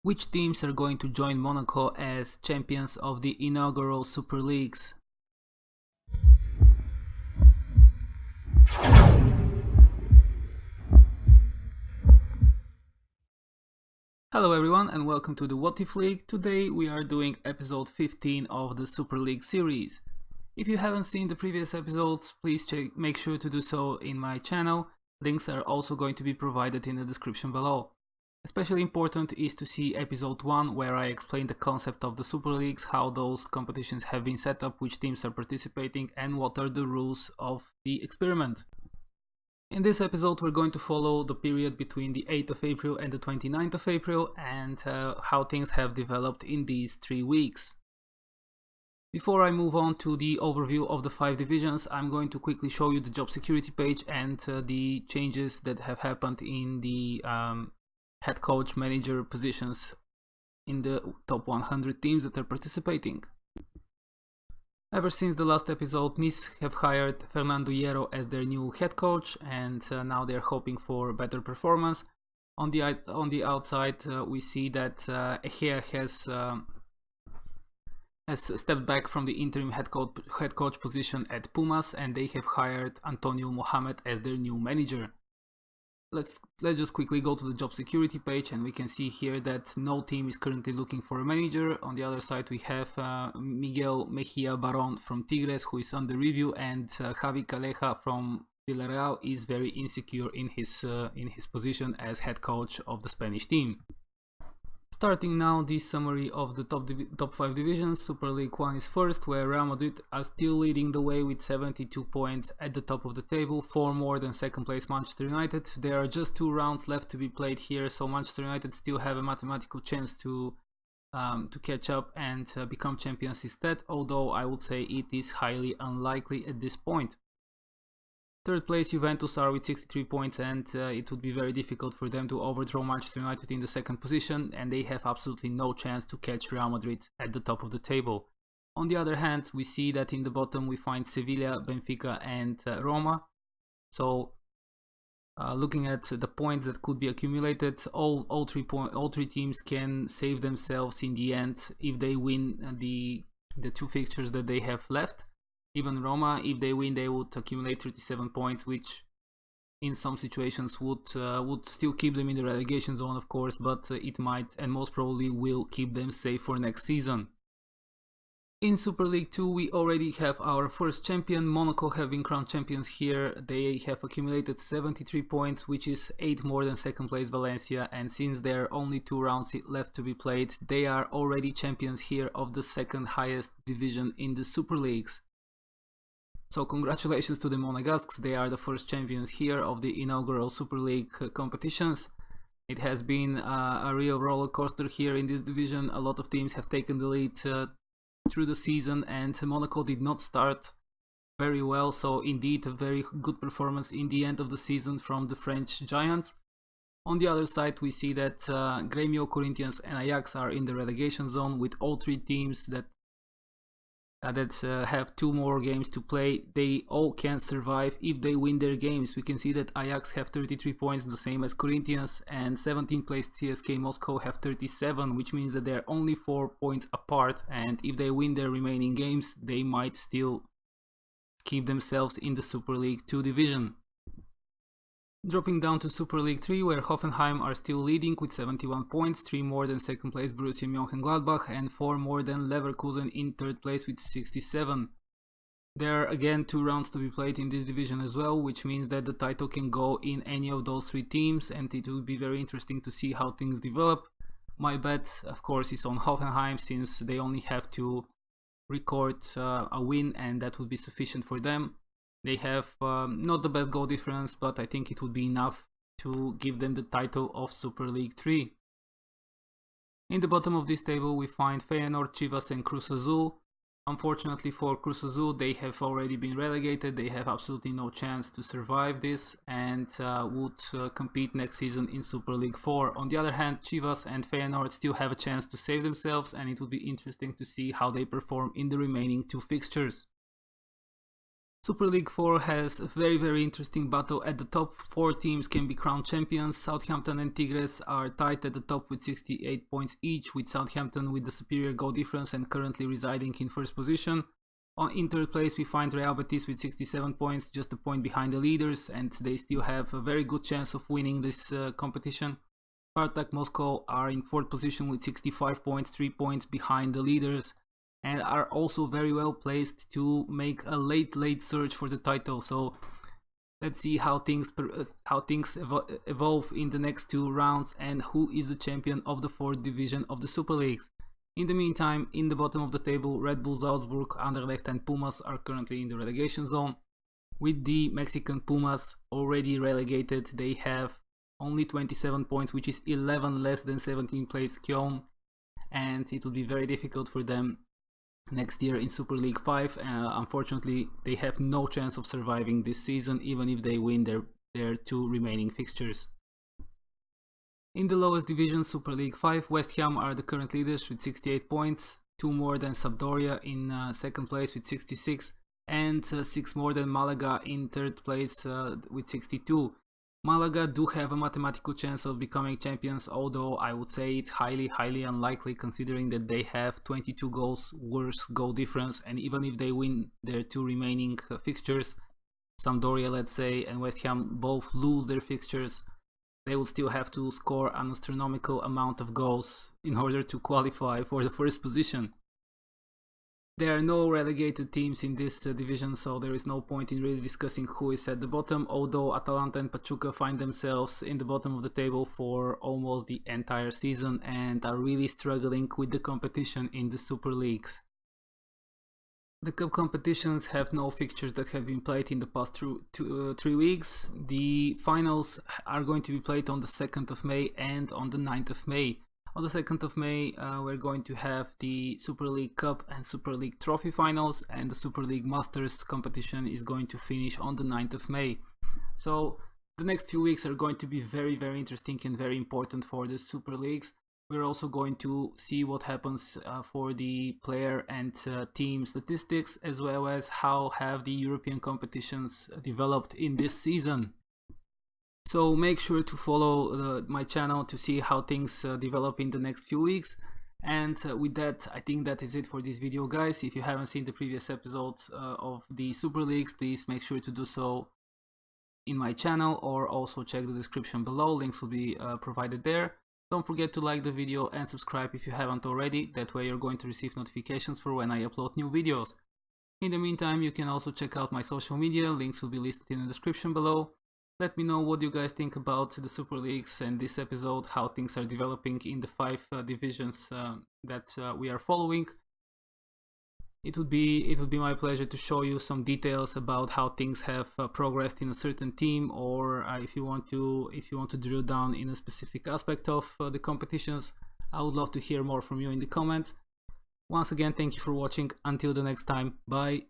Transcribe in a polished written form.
Which teams are going to join Monaco as champions of the inaugural Super Leagues? Hello everyone and welcome to the What If League. Today we are doing episode 15 of the Super League series. If you haven't seen the previous episodes, please make sure to do so in my channel. Links are also going to be provided in the description below. Especially important is to see episode 1, where I explain the concept of the Super Leagues, how those competitions have been set up, which teams are participating, and what are the rules of the experiment. In this episode we're going to follow the period between the 8th of April and the 29th of April and how things have developed in these 3 weeks. Before I move on to the overview of the 5 divisions, I'm going to quickly show you the job security page and the changes that have happened in the head coach manager positions in the top 100 teams that are participating. Ever since the last episode, Nice have hired Fernando Hierro as their new head coach, and now they're hoping for better performance. On the outside, we see that Egea has stepped back from the interim head coach position at Pumas, and they have hired Antonio Mohamed as their new manager. Let's just quickly go to the job security page, and we can see here that no team is currently looking for a manager. On the other side we have Miguel Mejia Baron from Tigres, who is under review, and Javi Calleja from Villarreal is very insecure in his position as head coach of the Spanish team. Starting now the summary of the top 5 divisions. Super League 1 is first, where Real Madrid are still leading the way with 72 points at the top of the table, 4 more than second place Manchester United. There are just 2 rounds left to be played here, so Manchester United still have a mathematical chance to catch up and become champions instead, although I would say it is highly unlikely at this point. Third place Juventus are with 63 points, and it would be very difficult for them to overthrow Manchester United in the second position, and they have absolutely no chance to catch Real Madrid at the top of the table. On the other hand, we see that in the bottom we find Sevilla, Benfica and Roma. So looking at the points that could be accumulated, all three teams can save themselves in the end if they win the 2 fixtures that they have left. Even Roma, if they win, they would accumulate 37 points, which in some situations would still keep them in the relegation zone, of course, but it might and most probably will keep them safe for next season. In Super League 2 we already have our first champion. Monaco have been crowned champions here. They have accumulated 73 points, which is 8 more than second place Valencia, and since there are only 2 rounds left to be played, they are already champions here of the second highest division in the Super Leagues. So congratulations to the Monegasques, they are the first champions here of the inaugural Super League competitions. It has been a real roller coaster here in this division. A lot of teams have taken the lead through the season, and Monaco did not start very well, so indeed a very good performance in the end of the season from the French giants. On the other side we see that Grêmio, Corinthians and Ajax are in the relegation zone, with all 3 teams that have 2 more games to play. They all can survive if they win their games. We can see that Ajax have 33 points, the same as Corinthians, and 17th place CSK Moscow have 37, which means that they're only 4 points apart, and if they win their remaining games they might still keep themselves in the Super League 2 division. Dropping down to Super League 3, where Hoffenheim are still leading with 71 points, 3 more than second place Borussia Mönchengladbach and 4 more than Leverkusen in third place with 67. There are again 2 rounds to be played in this division as well, which means that the title can go in any of those 3 teams, and it will be very interesting to see how things develop. My bet, of course, is on Hoffenheim, since they only have to record a win and that would be sufficient for them. They have not the best goal difference, but I think it would be enough to give them the title of Super League 3. In the bottom of this table we find Feyenoord, Chivas and Cruz Azul. Unfortunately for Cruz Azul, they have already been relegated. They have absolutely no chance to survive this and would compete next season in Super League 4. On the other hand, Chivas and Feyenoord still have a chance to save themselves, and it will be interesting to see how they perform in the remaining 2 fixtures. Super League 4 has a very interesting battle. At the top, 4 teams can be crowned champions. Southampton and Tigres are tied at the top with 68 points each, with Southampton with the superior goal difference and currently residing in first position. In third place we find Real Betis with 67 points, just a point behind the leaders, and they still have a very good chance of winning this competition. Spartak Moscow are in fourth position with 65 points, 3 points behind the leaders, and are also very well placed to make a late surge for the title. So let's see how things evolve in the next 2 rounds and who is the champion of the 4th division of the Super Leagues. In the meantime, in the bottom of the table, Red Bull Salzburg, Anderlecht and Pumas are currently in the relegation zone. With the Mexican Pumas already relegated, they have only 27 points, which is 11 less than 17th place Köln, and it will be very difficult for them next year in Super League 5. Unfortunately, they have no chance of surviving this season, even if they win their 2 remaining fixtures. In the lowest division, Super League 5, West Ham are the current leaders with 68 points, 2 more than Sampdoria in second place with 66, and 6 more than Malaga in third place with 62. Malaga do have a mathematical chance of becoming champions, although I would say it's highly unlikely, considering that they have 22 goals worse goal difference, and even if they win their 2 remaining fixtures, Sampdoria, let's say, and West Ham both lose their fixtures, they will still have to score an astronomical amount of goals in order to qualify for the first position. There are no relegated teams in this division, so there is no point in really discussing who is at the bottom, although Atalanta and Pachuca find themselves in the bottom of the table for almost the entire season and are really struggling with the competition in the Super Leagues. The cup competitions have no fixtures that have been played in the past 3 weeks. The finals are going to be played on the 2nd of May and on the 9th of May. On the 2nd of May, we're going to have the Super League Cup and Super League Trophy finals, and the Super League Masters competition is going to finish on the 9th of May. So the next few weeks are going to be very interesting and very important for the Super Leagues. We're also going to see what happens for the player and team statistics, as well as how have the European competitions developed in this season. So make sure to follow my channel to see how things develop in the next few weeks. And with that, I think that is it for this video, guys. If you haven't seen the previous episodes of the Super Leagues, please make sure to do so in my channel, or also check the description below. Links will be provided there. Don't forget to like the video and subscribe if you haven't already. That way you're going to receive notifications for when I upload new videos. In the meantime, you can also check out my social media. Links will be listed in the description below. Let me know what you guys think about the Super Leagues and this episode, how things are developing in the 5 divisions that we are following. It would be my pleasure to show you some details about how things have progressed in a certain team, or if you want to drill down in a specific aspect of the competitions. I would love to hear more from you in the comments. Once again, thank you for watching. Until the next time, bye.